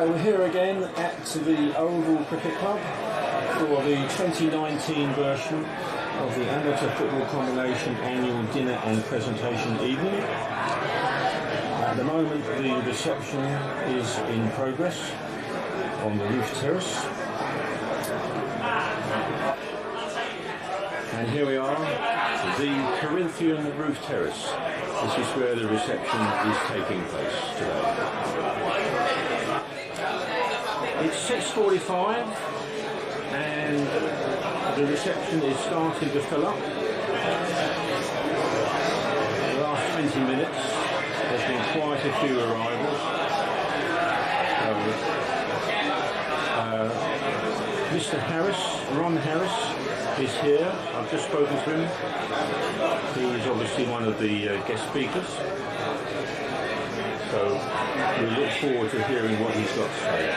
Right, we're here again at the Oval Cricket Club for the 2019 version of the Amateur Football Combination Annual Dinner and Presentation Evening. At the moment the reception is in progress on the roof terrace. And here we are, the Corinthian roof terrace. This is where the reception is taking place today. It's 6:45 and the reception is starting to fill up. The last 20 minutes there's been quite a few arrivals. Mr. Harris, Ron Harris, is here. I've just spoken to him. He's obviously one of the guest speakers. So we look forward to hearing what he's got to say.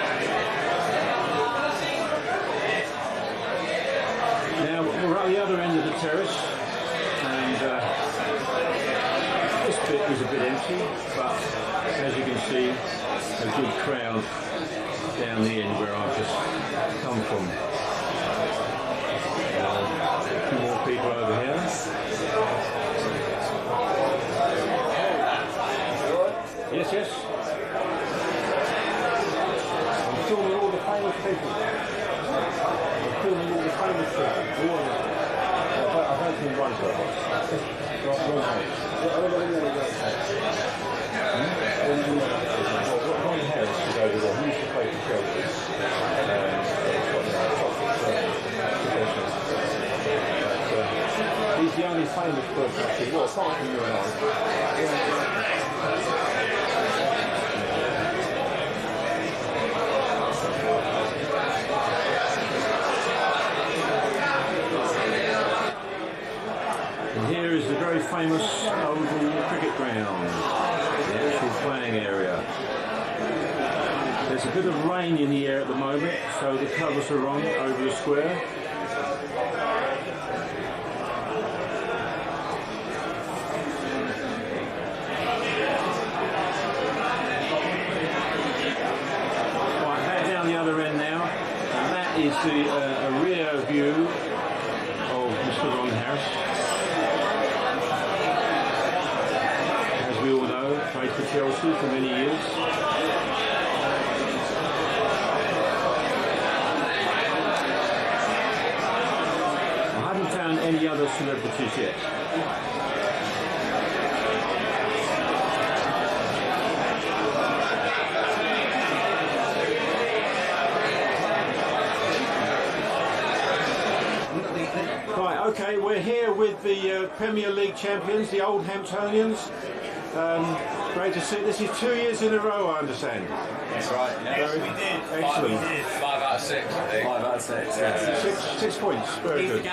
Now we're at the other end of the terrace, and this bit is a bit empty, but as you can see, a good crowd down the end where I've just come from. A few more people over here. Yes, yes. I'm filming all the famous people. I'm filming all the famous people. I've only seen one so far. Ron Harris is over there. He used to play for Chelsea. He's the only famous person actually. Well, apart from you and I. And here is the very famous Oval Cricket Ground, the actual playing area. There's a bit of rain in the air at the moment, so the covers are on over the square. Right, back down the other end now, and that is the a rear view of Mr. Ron Harris. As we all know, played for Chelsea for many years. Any other celebrities yet? Right, okay, we're here with the Premier League champions, the Old Hamptonians. Great to see. This is 2 years in a row, I understand. That's right. Yeah. We did. Excellent. 5 out of 6, I think. 5 out of 6. Yeah. 6 points. Very good. No.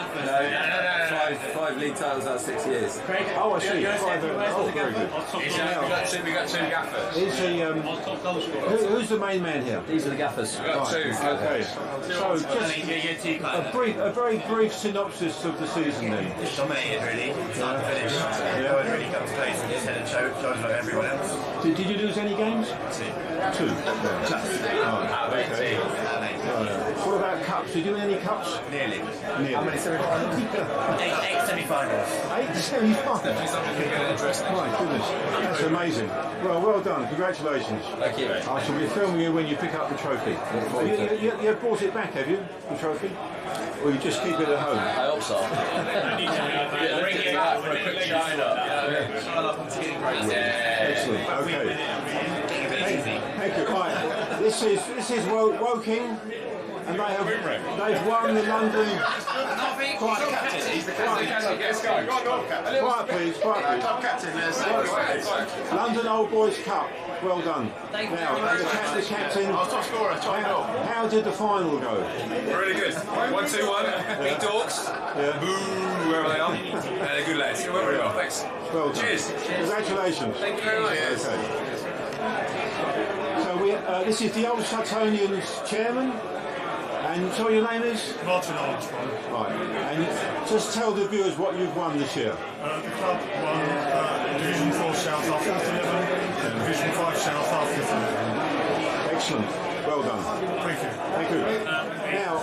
5 league titles out of 6 years. Oh, I see. 5. Oh, very good. We got 2 gaffers. Is he, who's the main man here? These are the gaffers. We got 2. Okay. So just a very brief synopsis of the season then. It's dominated really. Start to finish. No one really comes close and just head and shoulders like everyone else. Did you lose any games? 2. Okay. What about cups? Did you win any cups? Nearly. How many semi-finals? 8 semi-finals. 8 semi-finals? My goodness, that's amazing. Well done. Congratulations. Thank you. I shall be filming you when you pick up the trophy. You brought it back, have you? The trophy? Or you just keep it at home? I hope so. Bring it back for a quick shine up. Excellent. Okay. Thank you. Right. This is Woking, and they've won the London. Quiet, please. London Old Boys Cup. Well done. Now, the captain. How did the final go? Really good. 1-2-1. Beat Dorks. Boo, wherever they are. They're good lads. It went really well. Thanks. Well done. Cheers. Congratulations. Thank you very much. Okay. So this is the Old Sutonians chairman. And so your name is? Martin Armstrong. Right. And just tell the viewers what you've won this year. The club won Division 4 South after 11, Division 5 South after 11. Excellent. Well done. Thank you. Now,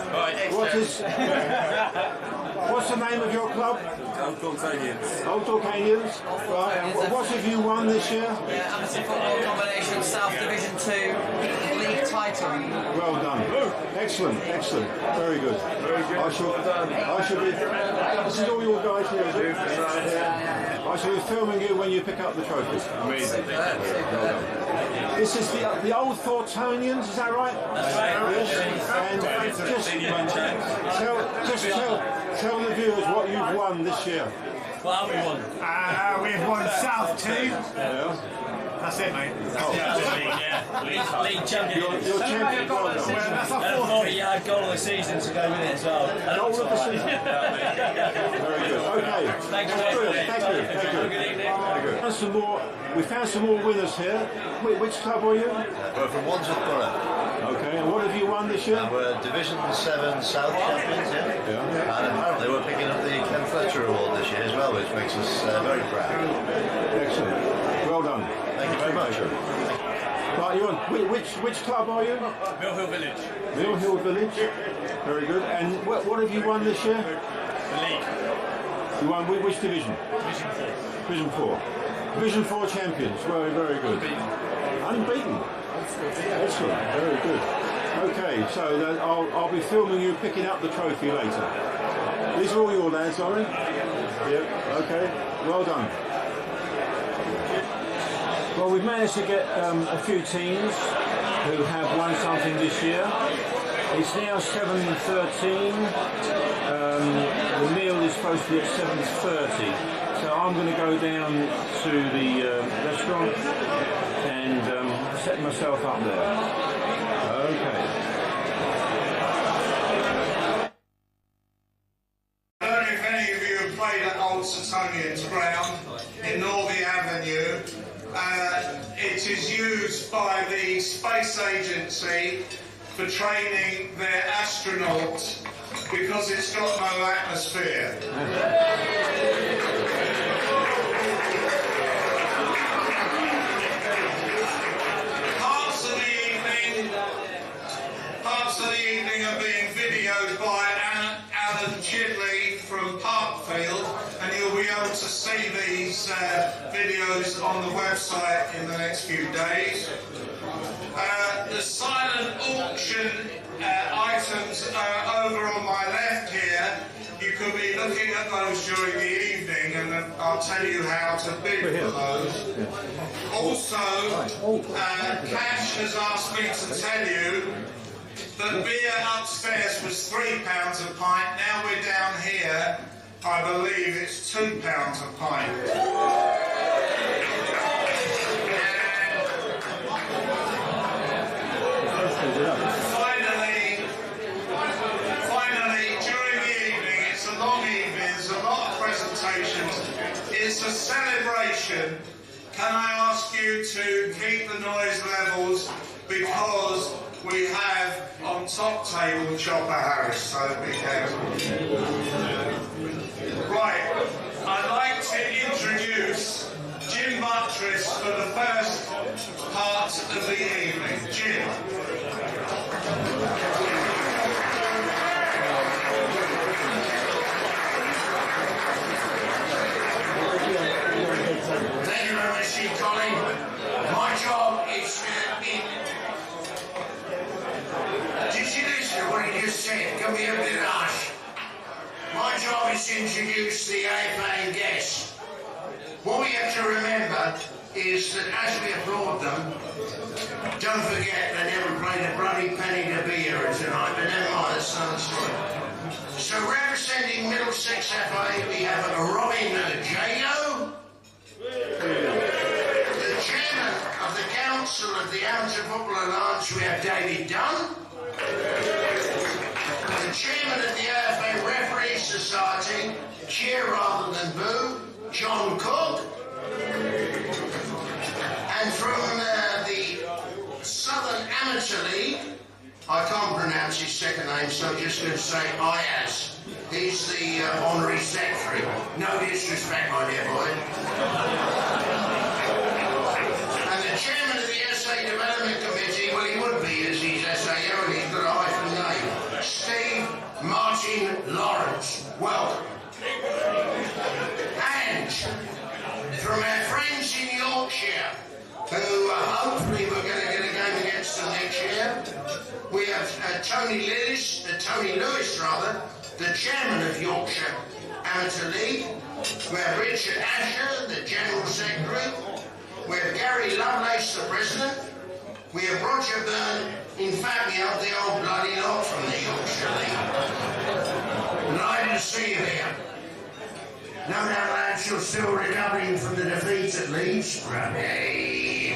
what's the name of your club? Old Dorcanians. Old Dorcanians. Right. And what have you won this year? Yeah, amateur football combination, South Division 2 league title. Well done. Excellent. Very good. I shall be. This is all your guys here, is it? I shall be filming you when you pick up the trophy. Amazing. Well done. This is the Old Thorntonians, is that right? That's right. Yes. And tell the viewers what you've won this year. What have we won? We've won South 2. Yeah. That's it, mate. League champion. You're champion. Well done. That's our And a fourth. 40-yard goal of the season to go with it as well. Goal of the season. Very good. Okay. Thanks, That's brilliant. Thank you. Good evening. We found some more winners here. Which club are you? We're from Wandsworth Borough. Okay. And what have you won this year? We're Division 7 South champions, yeah. And apparently we're picking up the Ken Fletcher Award this year as well, which makes us very proud. Excellent. Well done. Thank you very much. Right, you're on. Which club are you? Mill Hill Village. Mill Hill Village. Very good. And what have you won this year? The league. You won which division? Division 4. Division 4. Division 4 champions. Very good. Unbeaten. Excellent. Very good. Okay, so then I'll be filming you picking up the trophy later. These are all your lads, are they? Yep. Okay. Well done. Well, we've managed to get a few teams who have won something this year. It's now 7:13. The meal is supposed to be at 7:30. So I'm going to go down to the restaurant and set myself up there. Okay. I don't know if any of you have played at Old Suttonian's ground in Northey Avenue. It is used by the Space Agency for training their astronauts because it's got no atmosphere. Parts of the evening are being videoed by Alan Chidley from Parkfield, and you'll be able to see these videos on the website in the next few days. The silent auction items are over on my left here. You could be looking at those during the evening, and I'll tell you how to bid for those. Also, Cash has asked me to tell you that beer upstairs was £3 a pint. Now we're down here, I believe it's £2 a pint. Finally, during the evening, it's a long evening, there's a lot of presentations. It's a celebration. Can I ask you to keep the noise levels because we have on top table Chopper Harris, so be careful. Right, I'd like to introduce Jim Buttress for the first part of the evening. Jim. Thank you very much, Colin. My job is Did you listen to what he just said? Give me a bit of hush. My job is to introduce the AFA guests. What we have to remember is that as we applaud them, don't forget they never played a bloody penny to be here tonight, but never mind, the sun's good. So representing Middlesex FA, we have Robin Jago, the chairman of the Council of the Amateur Football Alliance, we have David Dunn, the chairman of the AFA Referee Society, cheer rather than boo, John Cook, and from the Southern Amateur League, I can't pronounce his second name, so I'm just going to say Ayaz. He's the honorary secretary. No disrespect, my dear boy. And the chairman of the SA Development Committee, well, he would be as he's SA challenge from our friends in Yorkshire, who hopefully we're going to get a game against them next year. We have Tony Lewis, the chairman of Yorkshire Amateur League. We have Richard Asher, the general secretary. We have Gary Lovelace, the president. We have Roger Byrne. In fact, we have the old bloody lot from the Yorkshire League. Delighted to see you here. No doubt, lads, you're still recovering from the defeat at Leeds. Rugby.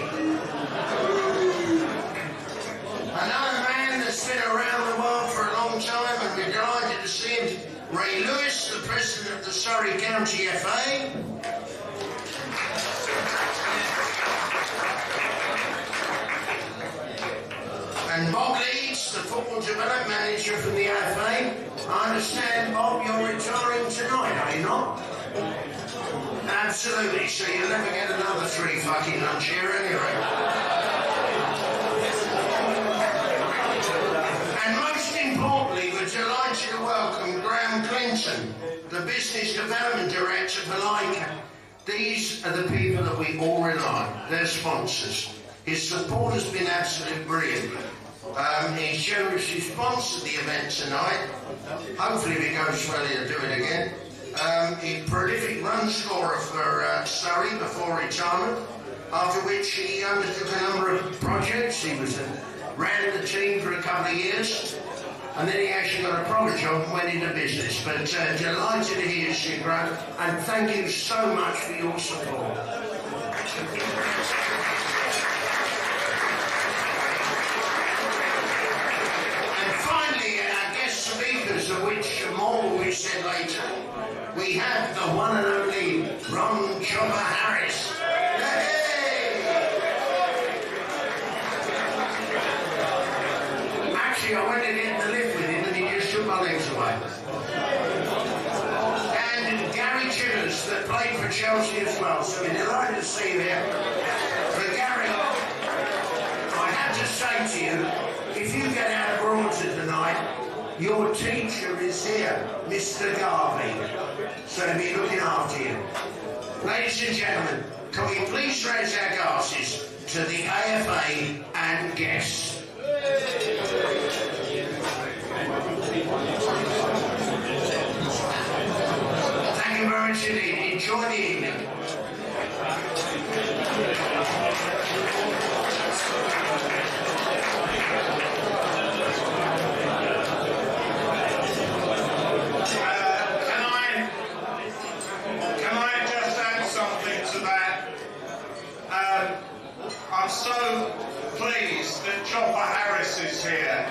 Another man that's been around the world for a long time, and we're delighted to see him, Ray Lewis, the president of the Surrey County FA. And Bob Leeds, the football development manager from the FA. I understand, Bob, you're retiring tonight, are you not? Absolutely, so you'll never get another free fucking lunch here anyway. And most importantly, we're delighted to welcome Graham Clinton, the Business Development Director for Leica. These are the people that we all rely on, they're sponsors. His support has been absolutely brilliant. He's generously sponsored the event tonight. Hopefully if it goes well, he'll do it again. He's a prolific run scorer for Surrey before retirement, after which he undertook a number of projects. He ran the team for a couple of years, and then he actually got a proper job and went into business. But delighted to hear you, Graham, and thank you so much for your support. Speakers, of which more will be said later, we have the one and only Ron Chopper Harris. Hey! Actually, I went to get in the lift with him and he just took my legs away. And Gary Chillers, that played for Chelsea as well, so we're delighted to see you here. But Gary, I have to say to you, if you get out of Broughton tonight, your teacher is here, Mr. Garvey, so he'll be looking after you. Ladies and gentlemen, can we please raise our glasses to the AFA and guests? Thank you very much indeed. Enjoy the evening. I'm so pleased that Chopper Harris is here.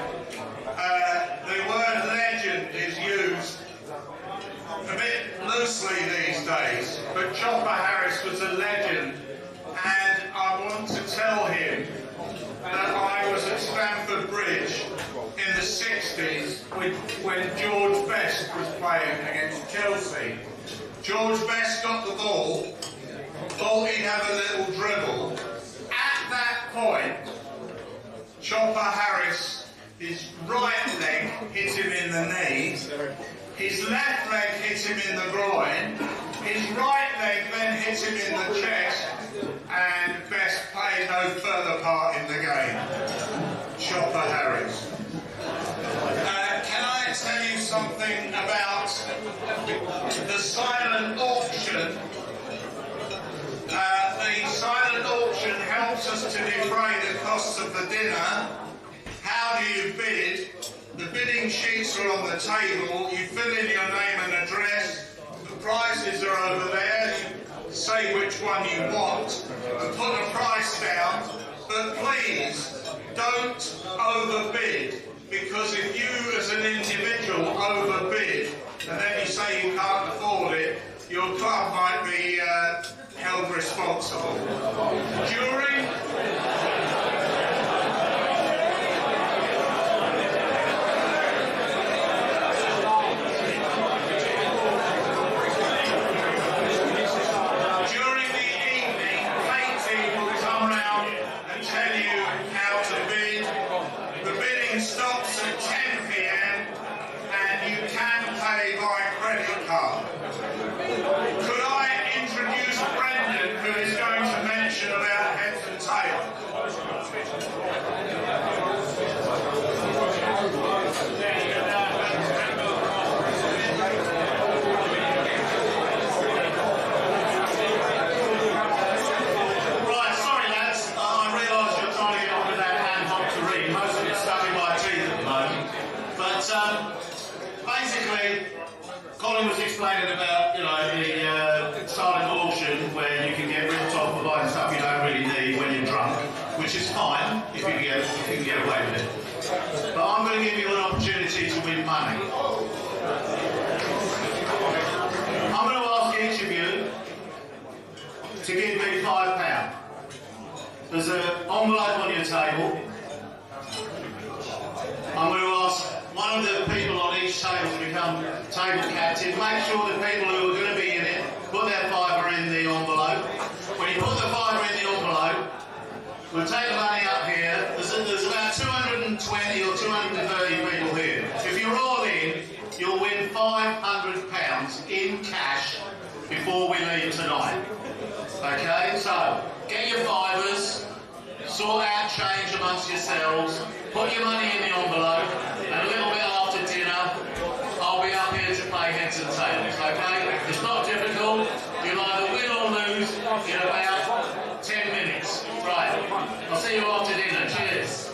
The word legend is used a bit loosely these days, but Chopper Harris was a legend, and I want to tell him that I was at Stamford Bridge in the 60s when George Best was playing against Chelsea. George Best got the ball, thought he'd have a little dribble. At that point, Chopper Harris, his right leg hit him in the knee, his left leg hit him in the groin, his right leg then hit him in the chest, and Best played no further part in the game. Chopper Harris. Can I tell you something about the silent auction? The silent auction helps us to defray the costs of the dinner. How do you bid? The bidding sheets are on the table. You fill in your name and address. The prices are over there. You say which one you want and put a price down. But please, don't overbid, because if you as an individual overbid and then you say you can't afford it, your club might be held responsible. During the evening, Katie will come round and tell you how to bid. The bidding stops at 10 p.m. and you can pay by credit card. Could I introduce if you can get away with it. But I'm going to give you an opportunity to win money. I'm going to ask each of you to give me £5. There's an envelope on your table. I'm going to ask one of the people on each table to become table captain. Make sure the people who are going to be in it put their fiver in the envelope. When you put the fiver in the envelope, we'll take the money up here. There's about 220 or 230 people here. If you're all in, you'll win £500 in cash before we leave tonight. Okay, so get your fivers, sort out change amongst yourselves, put your money in the envelope, and a little bit after dinner, I'll be up here to play heads and tails, okay? It's not difficult. You'll either win or lose in about 10 minutes. Right, I'll see you after dinner. Cheers.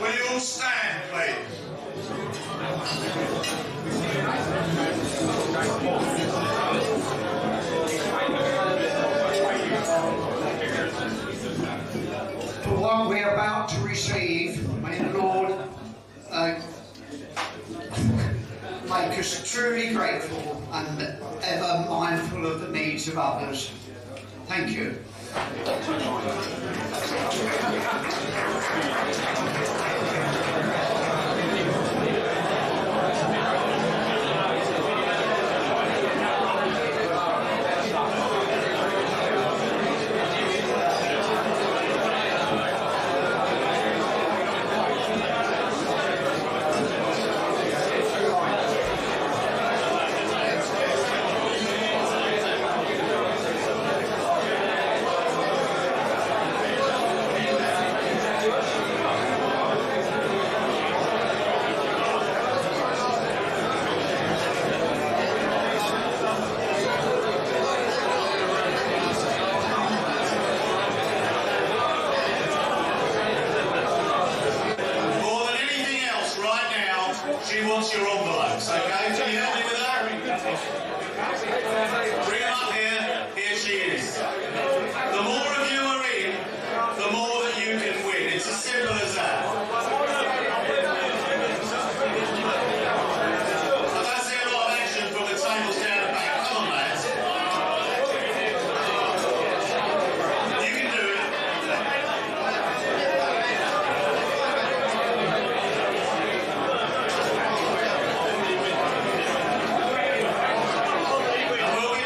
Will you all stand, please? For what we're about to receive, may the Lord make us truly grateful and ever mindful of the needs of others. Thank you. She wants your envelopes, okay? Can you help me with that? Bring them up here. Here she is. The more of you are in, the more that you can win. It's as simple as that. I don't see a lot of action from the tables down the back. Come on, lads. You can do it. And we'll be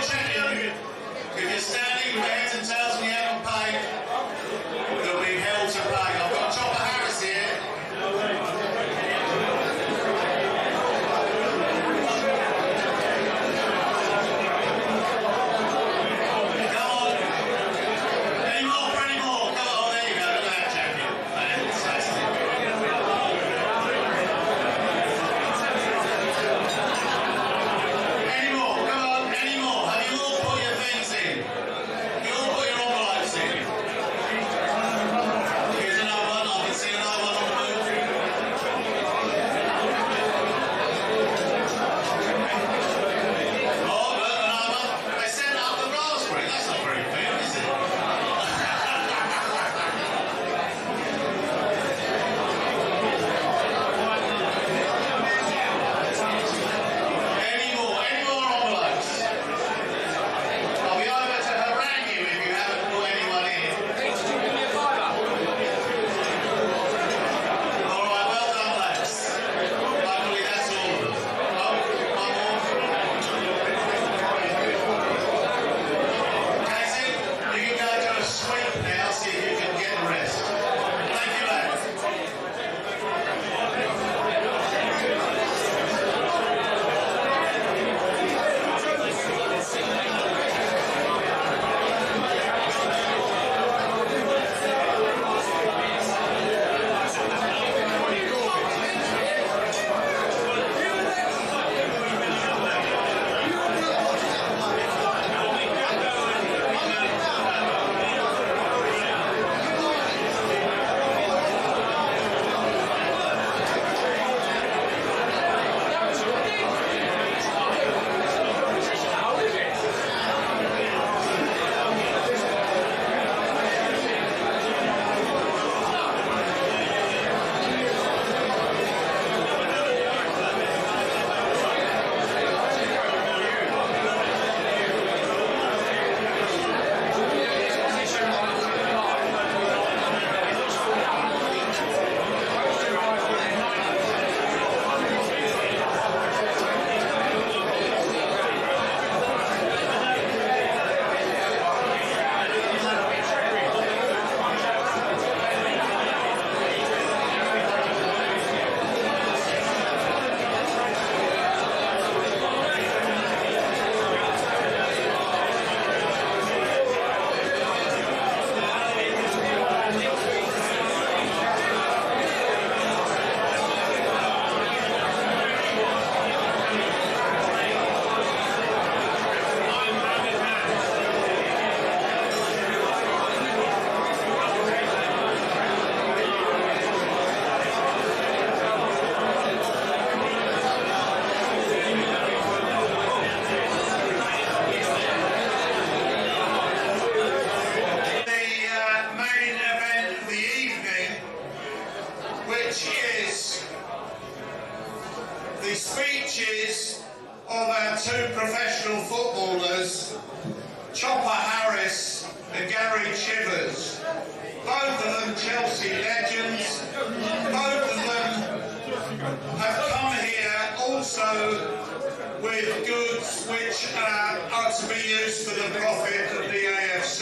with goods which are to be used for the profit of the AFC.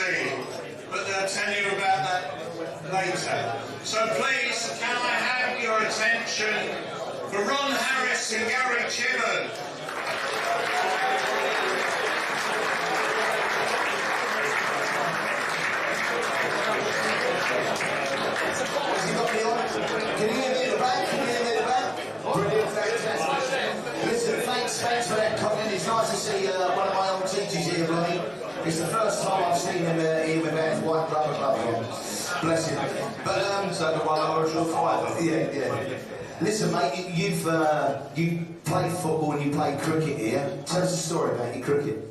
But they'll tell you about that later. So please, can I have your attention for Ron Harris and Gary Chibben? Can you hear me in the back? Can you hear me in the back? Brilliant, fantastic. Listen, thanks for that comment. It's nice to see one of my old teachers here, Ronnie. It's the first time I've seen him here without his white rubber glove on. Bless him. But Is that the one I original five? yeah. Listen, mate, you played football and you played cricket here. Tell us a story about your cricket.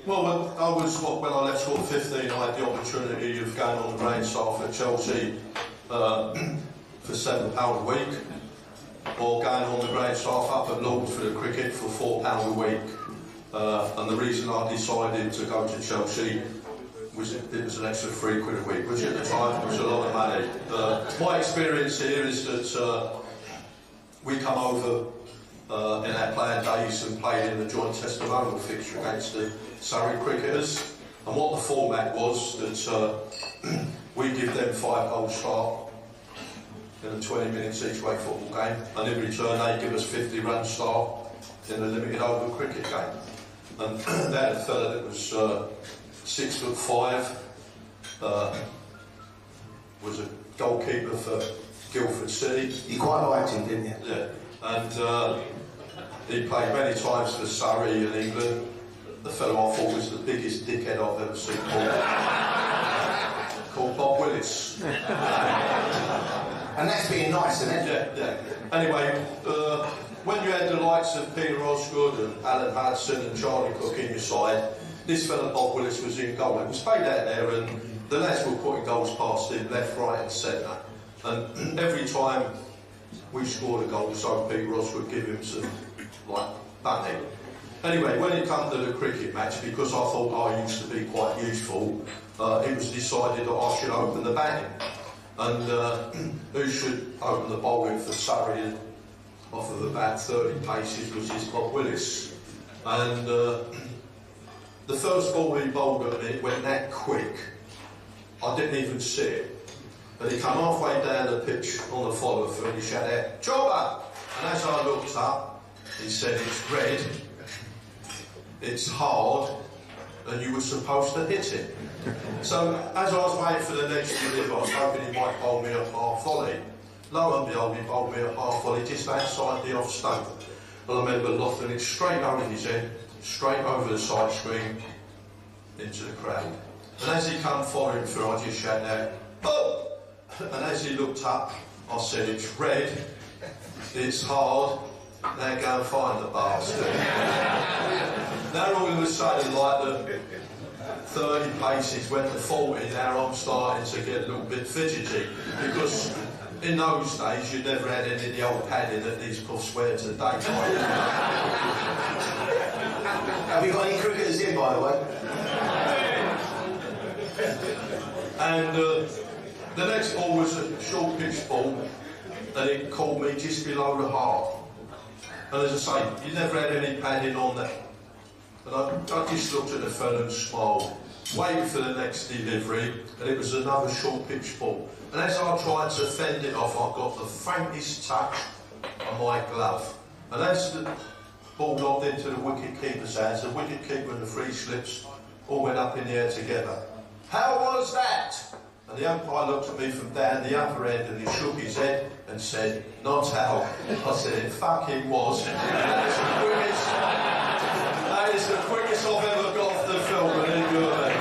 Well, when I left school at 15, I had the opportunity of going on the grade staff at Chelsea for £7 a week, or going on the grade staff up at Lords for the cricket for £4 a week. And the reason I decided to go to Chelsea was it was an extra £3 a week, which at the time was a lot of money. My experience here is that we come over in our playing days and played in the joint testimonial fixture against the Surrey cricketers, and what the format was that we give them 5 goals start in a 20 minutes each way football game, and in return they give us 50 runs start in a limited over cricket game. And they had a fella that was 6'5", was a goalkeeper for Guildford City. You quite liked him, didn't you? Yeah, and he played many times for Surrey and England. The fellow I thought was the biggest dickhead I've ever seen called Bob Willis. And that's being nice, isn't it? Yeah. Anyway, when you had the likes of Peter Osgood and Alan Hudson and Charlie Cook in your side, this fella Bob Willis was in goal. It was played out there, and the lads were putting goals past him, left, right and centre. And every time we scored a goal, so Peter Osgood would give him some, bunny. Anyway, when it came to the cricket match, because I thought I used to be quite useful, it was decided that I should open the batting. And who should open the bowling for Surrey off of about 30 paces was his Bob Willis. And the first ball he bowled at me went that quick, I didn't even see it. But he came halfway down the pitch on the follow through and he shouted out, "Jobber!" And as I looked up, he said, "It's red, it's hard, and you were supposed to hit it." So as I was waiting for the next delivery, I was hoping he might bowl me a half volley. Lo and behold, he bowled me a half volley just outside the off stump. And I remember lofting it straight over his head, straight over the side screen, into the crowd. And as he come following through, I just shouted out, "Oh!" And as he looked up, I said, "It's red, it's hard, now go and find the bastard." Now all of a sudden, like the 30 paces went to 40, now I'm starting to get a little bit fidgety, because in those days you never had any of the old padding that these puffs wear today. Have you got any cricketers in, by the way? And the next ball was a short pitch ball, and it caught me just below the heart. And as I say, you never had any padding on that. And I just looked at the fella and smiled, waited for the next delivery, and it was another short pitch ball. And as I tried to fend it off, I got the faintest touch on my glove. And as the ball lobbed into the wicket keeper's hands, the wicket keeper and the free slips all went up in the air together. "How was that?" And the umpire looked at me from down the upper end and he shook his head and said, "Not how." I said, "It fucking was." That is the quickest I've ever got off the film, believe you or me.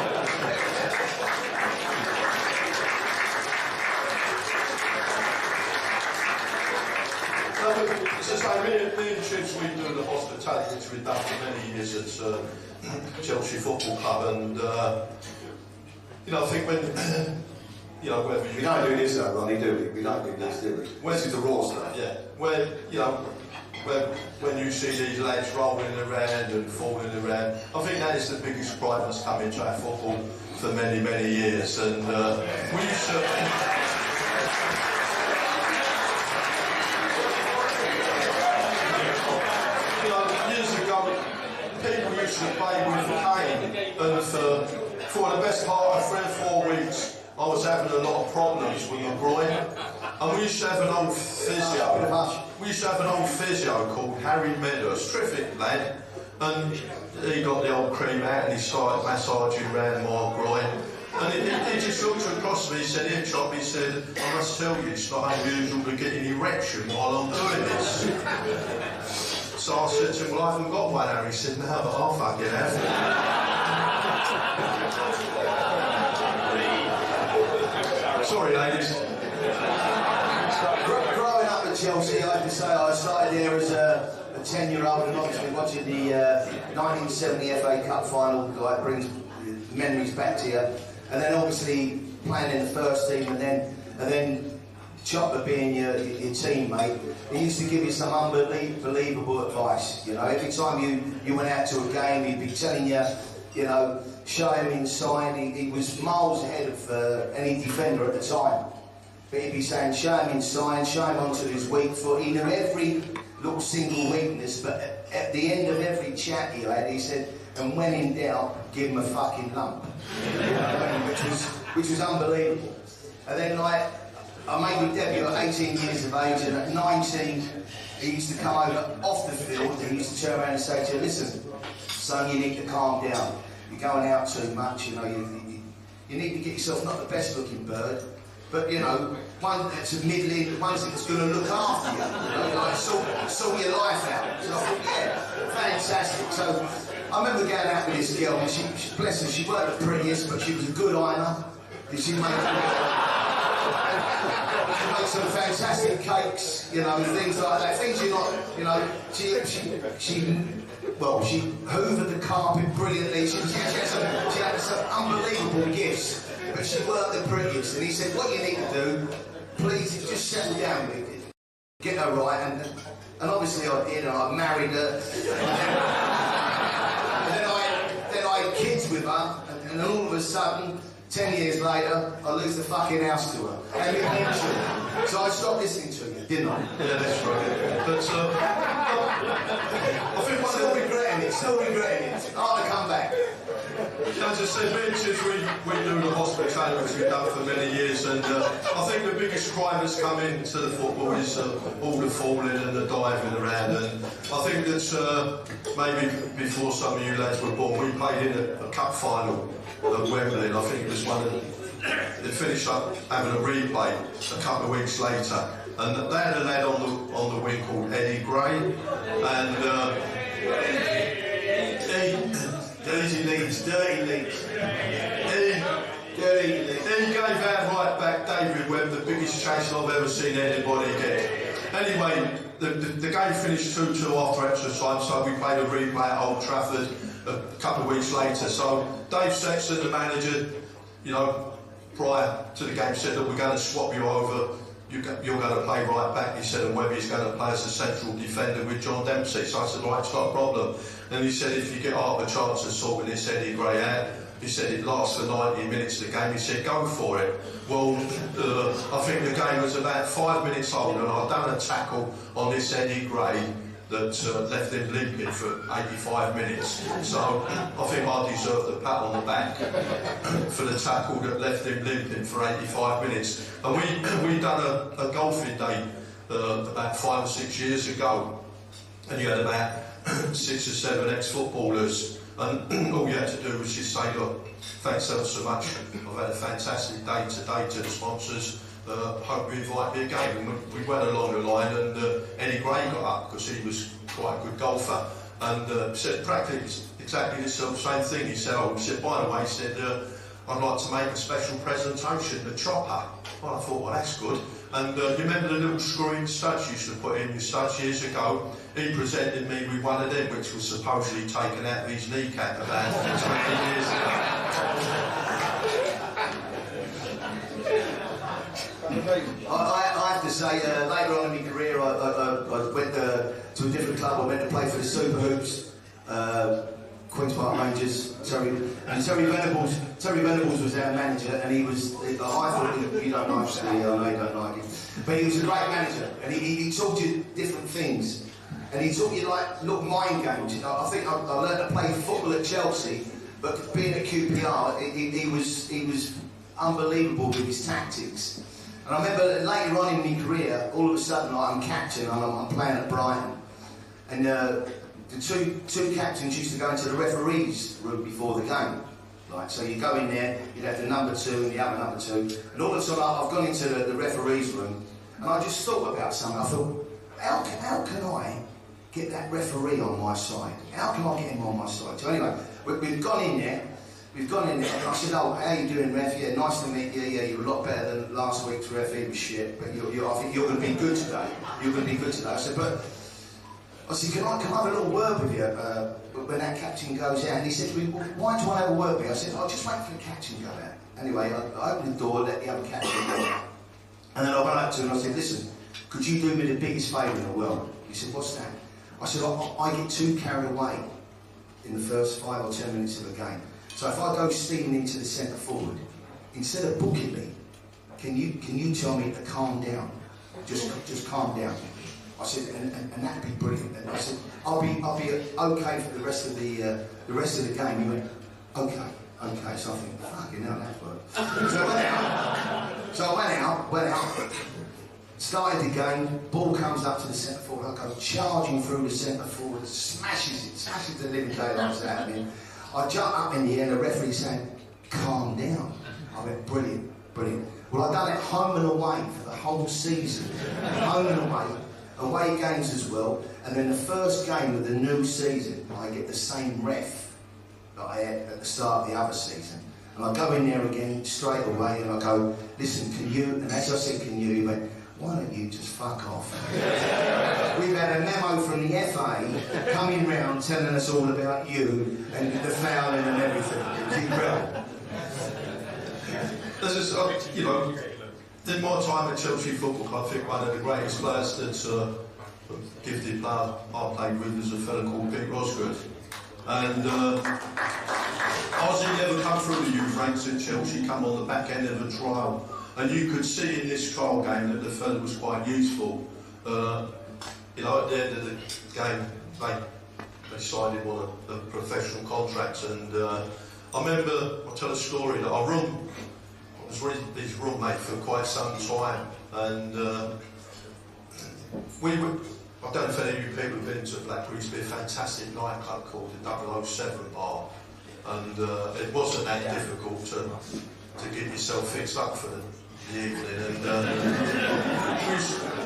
It's the same, me and Chips, we do the hospitality, which we've done for many years at Chelsea Football Club, and I think when whether We don't do this though, Ronnie, do we? We don't do this, do we? This is the raw stuff. Yeah, when you see these lads rolling around and falling around, I think that is the biggest pride that's come into our football for many, many years, and we used to... to play with Kane, and for the best part of 3 or 4 weeks, I was having a lot of problems with my groin. And we used to have an old physio. We used to have an old physio called Harry Meadows, terrific lad, and he got the old cream out and he started massaging around my groin. And he just looked across at me, he said, "Here, Chop," he said, "I must tell you, it's not unusual to get an erection while I'm doing this." So I said to him, "Well, I haven't got one, Harry." He said, "No, but I'll fucking have it." Sorry, ladies. Growing up at Chelsea, I have to say I started there as a 10-year-old and obviously watching the 1970 FA Cup final, like, brings memories back to you. And then obviously playing in the first team, and then Chopper being your teammate, he used to give you some unbelievable advice. You know, every time you went out to a game, he'd be telling you, you know, show him inside. He was miles ahead of any defender at the time. But he'd be saying, show him inside, show him onto his weak foot. He knew every little single weakness, but at the end of every chat he had, he said, "And when in doubt, give him a fucking lump." which was unbelievable. And then, like, I made my debut at 18 years of age, and at 19, he used to come over off the field, and he used to turn around and say to you, "Listen, son, you need to calm down. You're going out too much, you know, you need to get yourself not the best looking bird, but, you know, one that's a middling, one that's going to look after you, you know, like sort your life out." So I thought, yeah, fantastic. So I remember going out with this girl, and she bless her, she weren't the prettiest, but she was a good ironer. She made some fantastic cakes, you know, things like that. Things you're not, you know, she hoovered the carpet brilliantly. She had some unbelievable gifts, but she weren't the prettiest. And he said, "What you need to do, please, is just settle down with it, get her right." And obviously I did, and I married her. And then I had kids with her, and then all of a sudden, 10 years later, I lose the fucking house to her. And eventually, so I stopped listening to you, didn't I? Yeah, that's right. But I think Still regretting it. I want to come back. As I said, me and Tiz, we do the hospitality we've done for many years, and I think the biggest crime that's come into the football is all the falling and the diving around. And I think that maybe before some of you lads were born, we played in a cup final at Wembley, and I think it was they finished up having a replay a couple of weeks later, and they had a lad on the wing called Eddie Gray, and Dirty leads. He gave our right back David Webb the biggest chase I've ever seen anybody get. Anyway, the game finished 2-2 after extra time, so we played a replay at Old Trafford a couple of weeks later. So Dave Sexton, the manager, you know, prior to the game said that we're going to swap you over. You're going to play right back, he said, and Webby's going to play as a central defender with John Dempsey. So I said, right, it's not a problem. And he said, if you get half a chance of sorting this Eddie Gray out, he said it lasts for 90 minutes of the game. He said, go for it. Well, I think the game was about 5 minutes old, and I'd done a tackle on this Eddie Gray that left him limping for 85 minutes. So I think I deserved a pat on the back for the tackle that left him limping for 85 minutes. And we done a golfing day about 5 or 6 years ago, and you had about 6 or 7 ex-footballers, and all you had to do was just say, look, thanks ever so much, I've had a fantastic day today to the sponsors, hope you invite me again. And we went along the line, and Eddie Gray got up because he was quite a good golfer, and said practically exactly the same thing. He said, by the way, he said, I'd like to make a special presentation to Chopper. Well, I thought, well, that's good. And you remember the little screwing studs you used to put in your studs years ago? He presented me with one of them, which was supposedly taken out of his kneecap about 20 years ago. I have to say, later on in my career, I went to a different club. I went to play for the Super Hoops, Queen's Park Rangers. Terry Venables was our manager, and he was. I thought you don't like Steve, I know you don't like him, but he was a great manager, and he taught you different things. And he taught you like little mind games. You know, I think I learned to play football at Chelsea, but being at QPR, he was unbelievable with his tactics. And I remember later on in my career, all of a sudden, like, I'm captain, I'm playing at Brighton, and the two captains used to go into the referees' room before the game. Like, so you go in there, you'd have the number 2 and the other number 2, and all of a sudden I've gone into the referee's room, and I just thought about something. I thought, how can I get that referee on my side? How can I get him on my side? So anyway, we've gone in there, and I said, oh, how you doing, ref? Yeah, nice to meet you. Yeah, you're a lot better than last week's ref. He was shit, but I think you're going to be good today. You're going to be good today. I said, can I have a little word with you when that captain goes out? And he said to me, well, why do I have a word with you? I said, I'll just wait for the captain to go out. Anyway, I opened the door, let the other captain go out. And then I went up to him and I said, listen, could you do me the biggest favour in the world? He said, what's that? I said, I get too carried away in the first 5 or 10 minutes of a game. So if I go steaming into the centre forward, instead of booking me, can you tell me to calm down? Just calm down. I said, and that'd be brilliant. And I said, I'll be okay for the rest of the game. He went, okay. So I think, fucking hell, that worked. So I went out, started the game. Ball comes up to the centre forward. I go charging through the centre forward, smashes the living daylights out of him. I jump up in the air, and the referee said, calm down. I went, brilliant. Well, I've done it home and away for the whole season. Home and away games as well. And then the first game of the new season, I get the same ref that I had at the start of the other season. And I go in there again straight away, and I go, listen, can you, and as I said, can you, he went, why don't you just fuck off? We've had a memo from the FA coming round telling us all about you and the fouling and everything. It's incredible. This is, you know, in my time at Chelsea Football Club, I think one of the greatest players that gifted player I played with was a fellow called Pete Rosgood. And Ozzy never come through the youth ranks at Chelsea, come on the back end of a trial. And you could see in this trial game that the fellow was quite useful. You know, at the end of the game, they signed him on a professional contract. And I remember, I'll tell a story that I was his roommate for quite some time. And I don't know if any of you people have been to Blackpool. It used to be a fantastic nightclub called the 007 Bar. And it wasn't that difficult to get yourself fixed up for the evening. And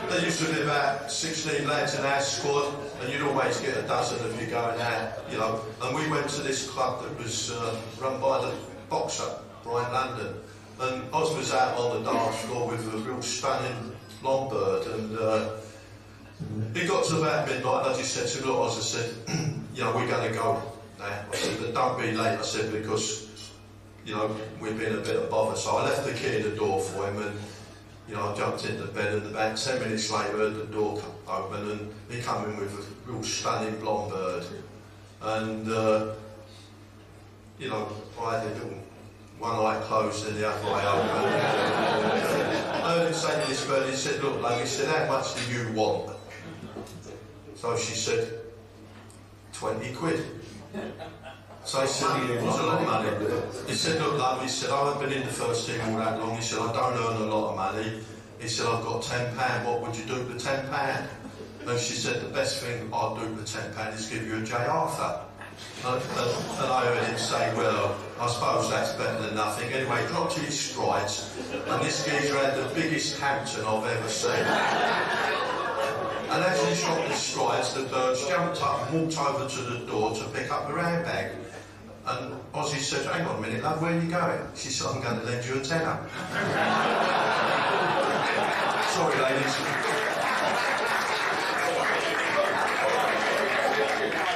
there used to be about 16 lads in our squad, and you'd always get a dozen of you going out, you know. And we went to this club that was run by the boxer, Brian London. And Oz was out on the dance floor with a real stunning long bird, and it got to about midnight, and I just said to him, look, Oz, I said, you know, we're going to go now. I said, but don't be late, I said, because, you know, we've been a bit of bother. So I left the key at the door for him, and, you know, I jumped into bed, and about 10 minutes later, the door opened, and he came in with a real stunning blonde bird. And, you know, I had a little one eye closed and the other eye open. I heard him say to this bird, he said, look, love, he said, how much do you want? So she said, 20 quid. So he said, it was a lot of money. He said, look, love, he said, I haven't been in the first team all that long. He said, I don't earn a lot of money. He said, I've got £10. What would you do with the £10? And she said, the best thing I'd do with the £10 is give you a J. Arthur. And I heard him say, well, I suppose that's better than nothing. Anyway, he dropped to his strides, and this geezer had the biggest Hampton I've ever seen. And as he dropped his strides, the birds jumped up and walked over to the door to pick up the handbag. And Ozzy said, hang on a minute, love, where are you going? She said, I'm going to lend you a tenner. Sorry, ladies.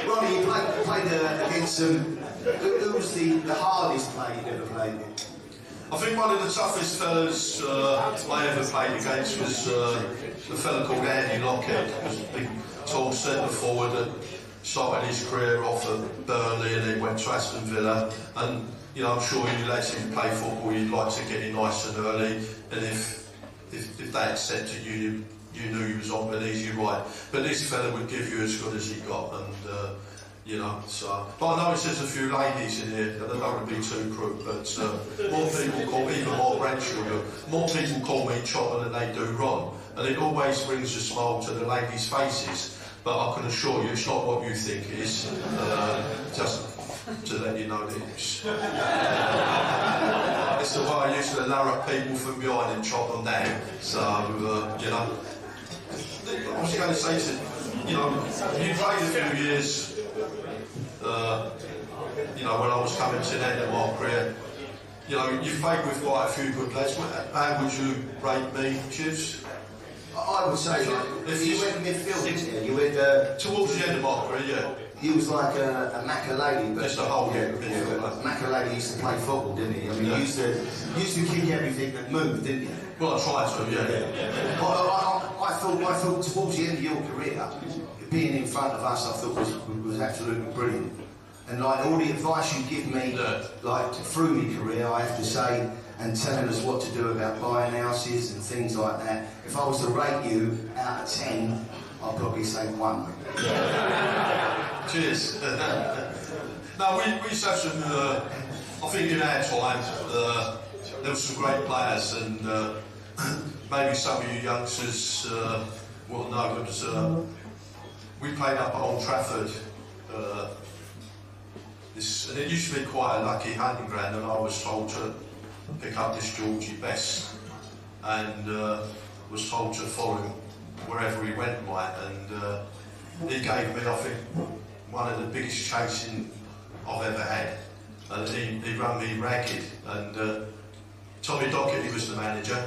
Ronnie, you played against some... Who was the hardest player you ever played with? I think one of the toughest fellas I ever played against was a fella called Andy Lockett. He was a big, tall centre forward that started his career off at Burnley and then went to Aston Villa. And, you know, I'm sure you lads, if you play football, you'd like to get in nice and early. And if they accepted you, you knew you was on an easy ride. But this fella would give you as good as he got, and you know. So, but I noticed there's a few ladies in here, and I don't want to be too crude, but more people call me, even more red sugar, more people call me Chopper than they do Ron, and it always brings a smile to the ladies' faces. But I can assure you, it's not what you think it is. Just to let you know that it's the way I used to larrup people from behind and chop them down. So, you know, I was going to say to you know, you played a few years, you know, when I was coming to the end of my career. You know, you played with quite a few good players. How would you rate me, Chivs? I would say, like, if you went midfield, yeah, you went towards the end of my career, yeah. You was like a Makalady, but just a whole Makalady used to play football, didn't he? I mean, he used to kick everything that moved, didn't he? Well, I tried to, yeah. I thought towards the end of your career, being in front of us, I thought was absolutely brilliant. And like all the advice you give me, like through my career, I have to say, and telling us what to do about buying houses and things like that. If I was to rate you out of 10, I'd probably say 1. Cheers. No, we used to have some, I think in our time, there were some great players, and maybe some of you youngsters will know, but we played up at Old Trafford. And it used to be quite a lucky hunting ground, and I was told to pick up this Georgie Best, and was told to follow him wherever he went, right, and he gave me, I think, one of the biggest chasing I've ever had, and he ran me ragged, and Tommy Docherty was the manager,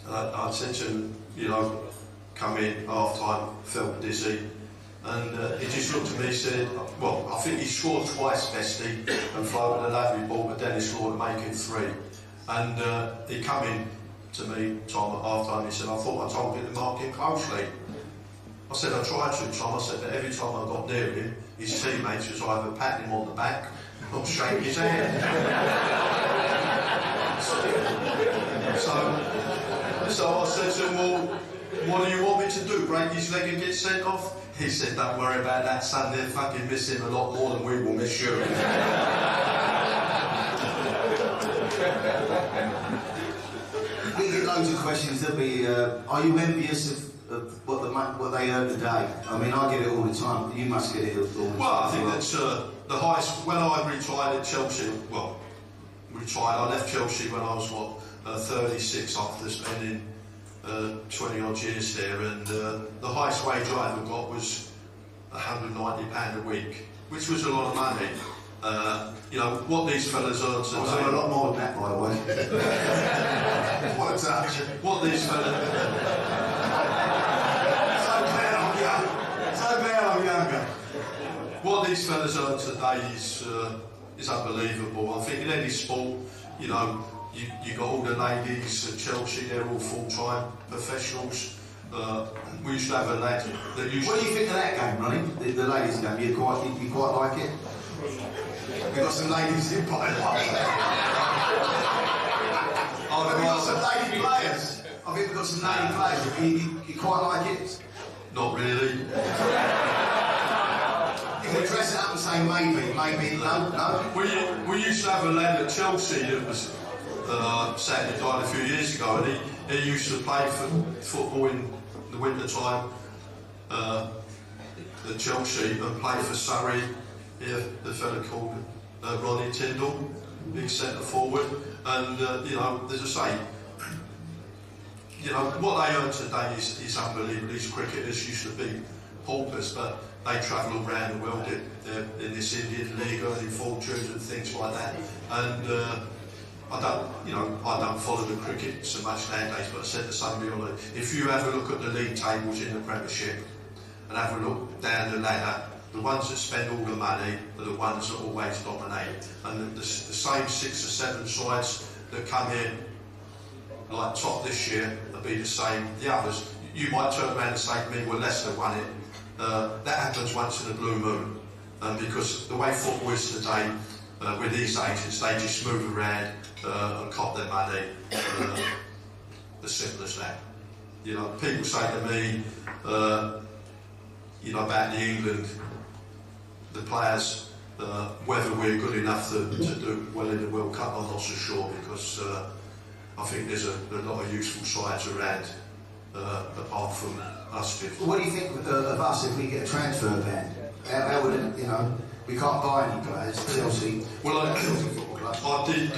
and I said to him, you know, come in, half-time, felt dizzy, and he just looked at me and said, well, I think he scored twice, Bestie, and floated a lovely ball, but then he scored to make it 3. And he come in to me, Tom, at half-time, he said, I thought I told you to mark him closely. I said, I tried to, Tom. I said that every time I got near him, his teammates was either patting him on the back or shaking his hand. So I said to him, well, what do you want me to do, break his leg and get sent off? He said, don't worry about that, son, they'll fucking miss him a lot more than we will miss you. We get loads of questions. There'll be, are you envious of what they earn today? I mean, I get it all the time. You must get it all the time. Well, I think that's the highest. When I retired at Chelsea, well, I left Chelsea when I was, 36 after spending 20 odd years there, and the highest wage I ever got was £190 a week, which was a lot of money. You know, what these fellas earn today... I was a lot more than that, by the way. What's that? What these fellas... So glad I'm younger. What these fellas earn today is unbelievable. I think in any sport, you know, you got all the ladies at Chelsea, they're all full-time professionals. We used to have a lad that used What do you think of that game, Ronnie? The ladies game, you quite like it? We've got some ladies in quite like it. We've got some lady players. I think we've got some lady players. You quite like it? Not really. If we dress it up and say maybe, no. We used to have a lad at Chelsea that was sadly died a few years ago, and he used to play for football in the winter time at Chelsea and play for Surrey. Here, the fella called Ronnie Tyndall, big centre forward, and you know, as I say, you know, what they earn today is unbelievable. These cricketers used to be paupers, but they travel all around the world. They're in this Indian league earning fortunes and things like that. And I don't follow the cricket so much nowadays, but I said to somebody on it, if you have a look at the league tables in the Premiership and have a look down the ladder, the ones that spend all the money are the ones that always dominate. And the same 6 or 7 sides that come in like top this year will be the same. The others, you might turn around and say to me, well, Leicester won it. That happens once in a blue moon. Because the way football is today, with these agents, they just move around and cop their money. As simple as that. you know, people say to me, you know, about the England, the players, whether we're good enough to do well in the World Cup, I'm not so sure, because I think there's a lot of useful sides around, apart from us. What do you think of us if we get a transfer ban? How would it, you know, we can't buy any players, Chelsea. Well, I did,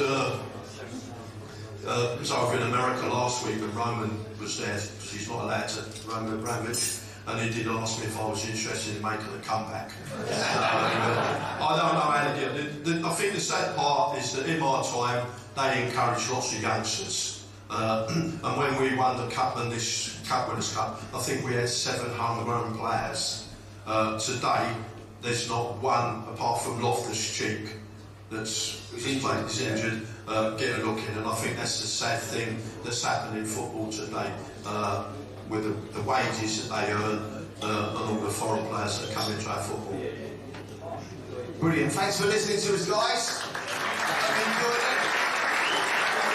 was over in America last week and Roman was there, because he's not allowed to, Roman Abramovich, and he did ask me if I was interested in making a comeback. I don't know how to get it. I think the sad part is that in my time, they encouraged lots of youngsters. And when we won the Cup and this Cup Winners' Cup, I think we had 7 homegrown players. Today, there's not one, apart from Loftus-Cheek, that's injured, getting a look in, and I think that's the sad thing that's happening in football today, with the wages that they earn and all the foreign players that come into our football. Brilliant. Thanks for listening to us, guys. I've enjoyed it.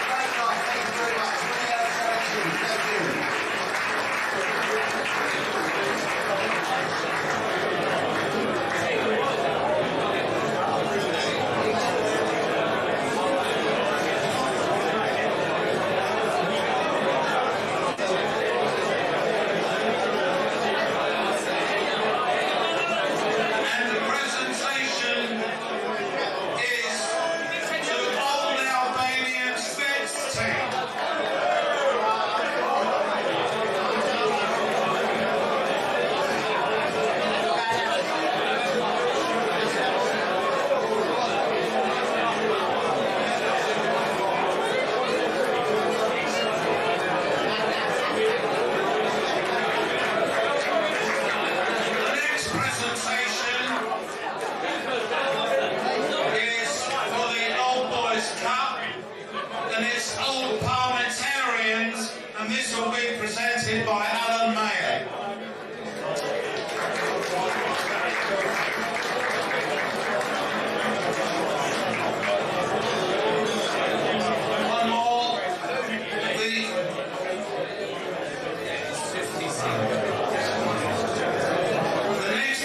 Great night. Thank you very much. Really out of direction. Thank you.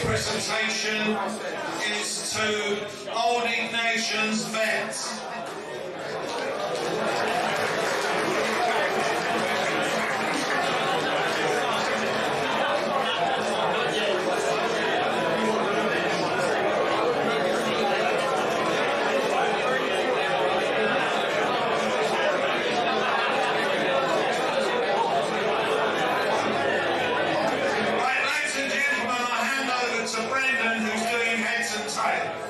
Presentation is to Old Nations vets. To Brendan, who's doing heads and tails.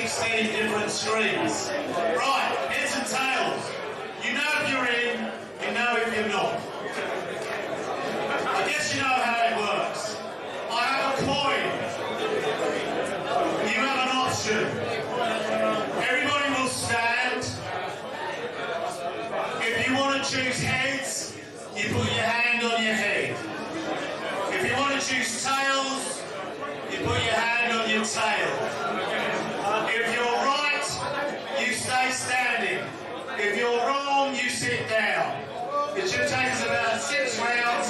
16 different screens. Right, heads and tails. You know if you're in, you know if you're not. I guess you know how it works. I have a coin. You have an option. Everybody will stand. If you want to choose heads, you put your hand on your head. If you want to choose tails, you put your hand on your tail. If you're right, you stay standing. If you're wrong, you sit down. It should take us about 6 rounds.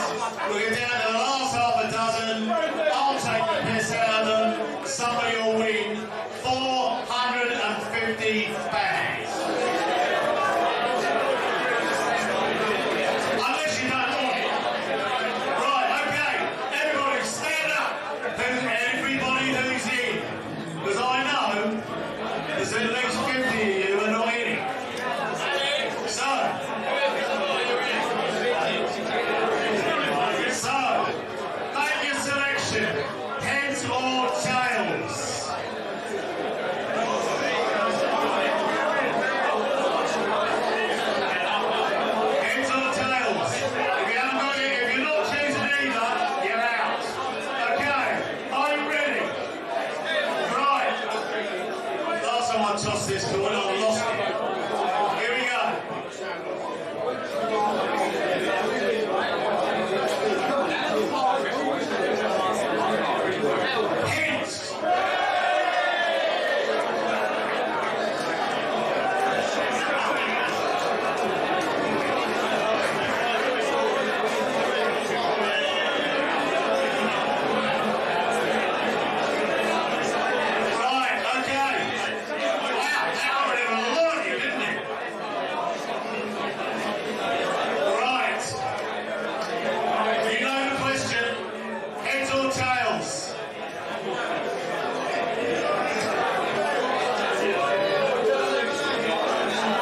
We'll get down to the last half a dozen. I'll take the piss out of them. Somebody will win 450 bags. Unless you don't want it. Right, okay. Everybody stand up. Everybody who's in. Because I know there's at least 50 of you who are not in it. So, make your selection. Heads or tails? Heads or tails? If you haven't got it, if you're not choosing either, you're out. Okay, are you ready? Right. Last time I tossed this coin, I lost it. Here we go. Heads. Right, okay. Wow, that got rid of a lot of you, didn't it? Right. You know the question. Heads or tails?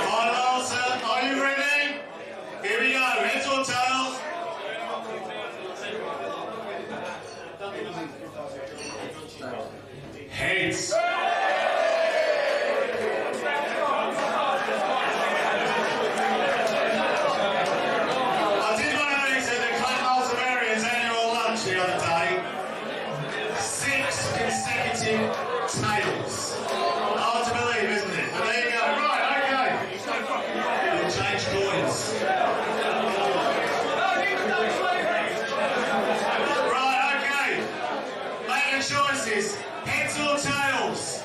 Final answer. Are you ready? Here we go. Heads or tails? Heads. I did one of these at the Claymore's Americans annual lunch the other day. 6 consecutive tails. Hard to believe, isn't it? But there you go. Right, okay. We'll change coins. Right, okay. Make your choices. Heads or tails?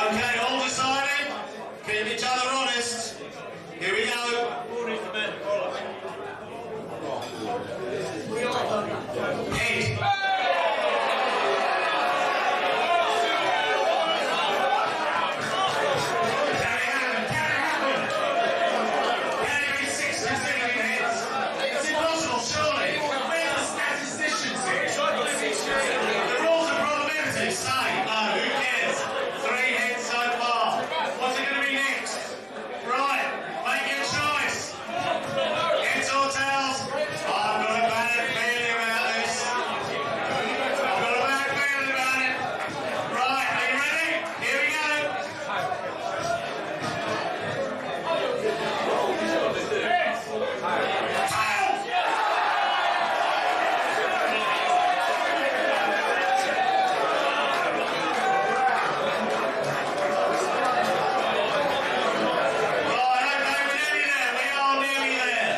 Okay, all decided. Keep each other honest. Here we go. Head. Can it be 6 consecutive heads? It's impossible, surely. Where are the statisticians here? The rules of probability say, no, who cares? 3 heads so far. What's it going to be next? Right, make your choice. Heads or tails? I've got a bad feeling about this. I've got a bad feeling about it. Right, are you ready? Here we go. Tails! Right, okay, we're nearly there. We are nearly there.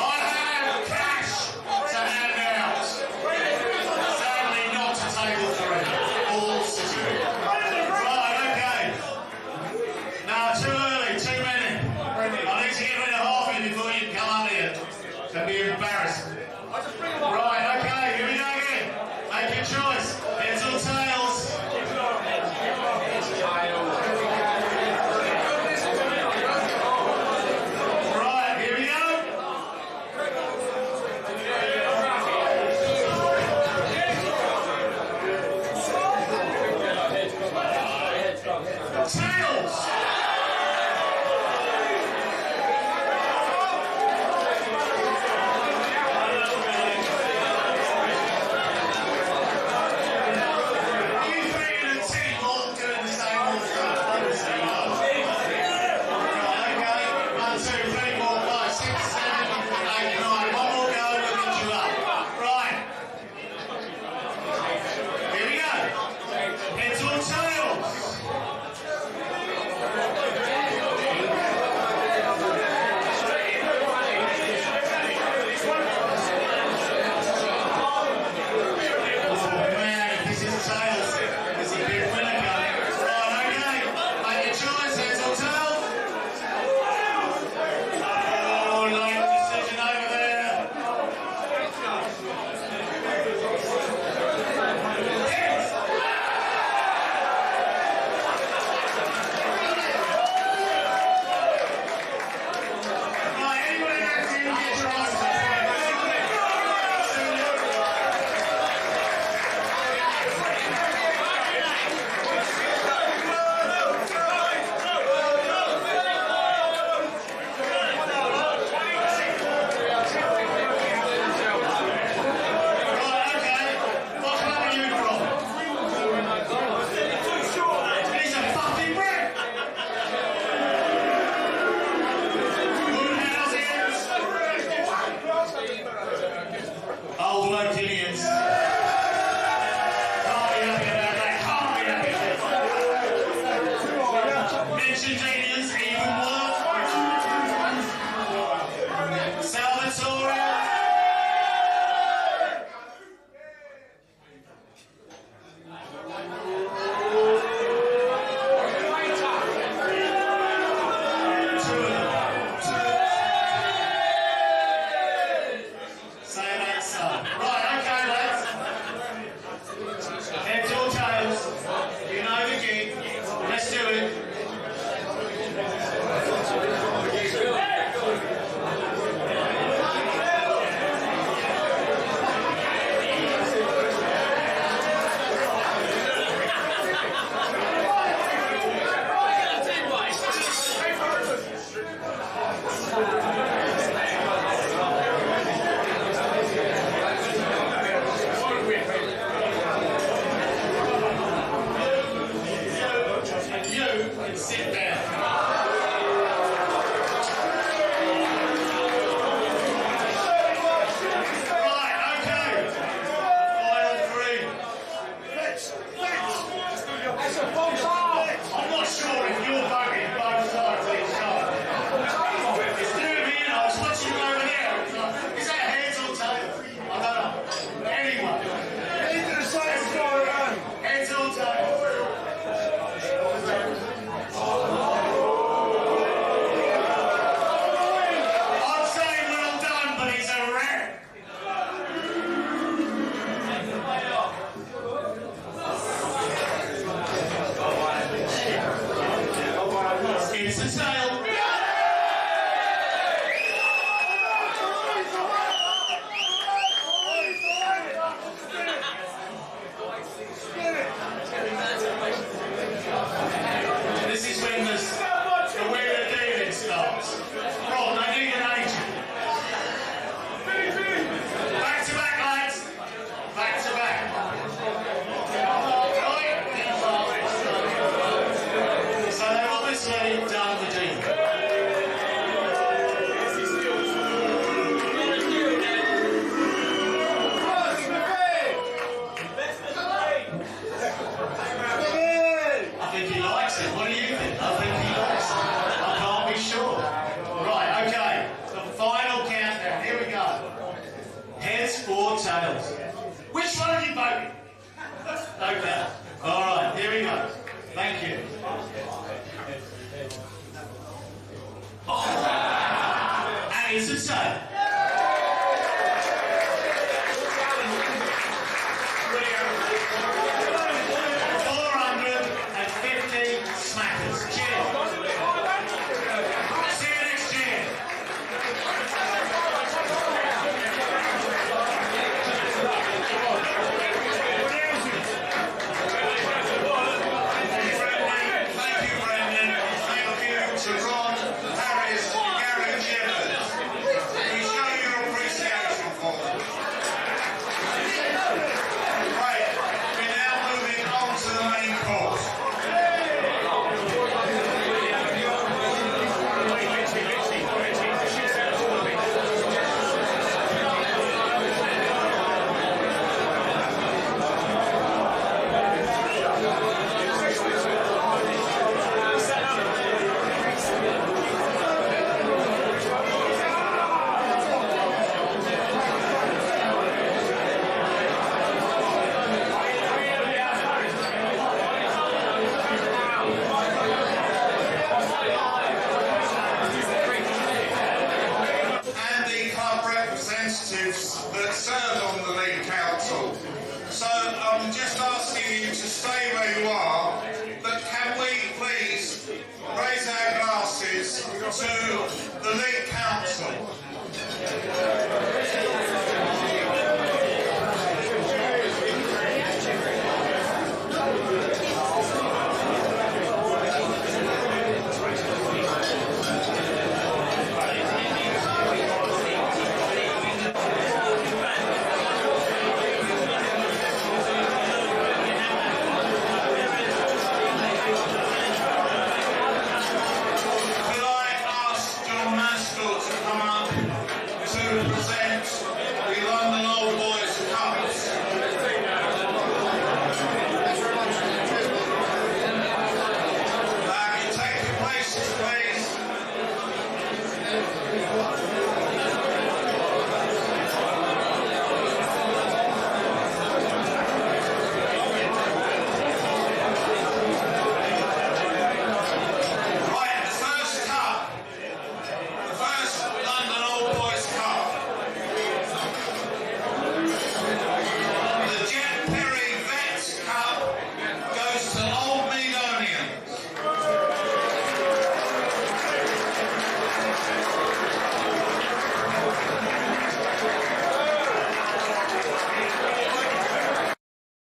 I have cash to hand out. Sadly, not to table 3. All sitting. Right, okay. No, too early, too many. I need to get rid of half of you before you come up here. It'd be embarrassing. Right, okay, here we go again. Make your choice. Heads or tails? Right, here we go. Tails! is and so. 450 smackers. Cheers. See you next year. Thank you, Brendan. Thank you to Ron, Harris, and Gary Shepherd. We show your appreciation for them. Right, we're now moving on to the main course. And the club representatives that serve on the league council. So I'm just asking you to stay where you are, but can we please raise our glasses to the league council?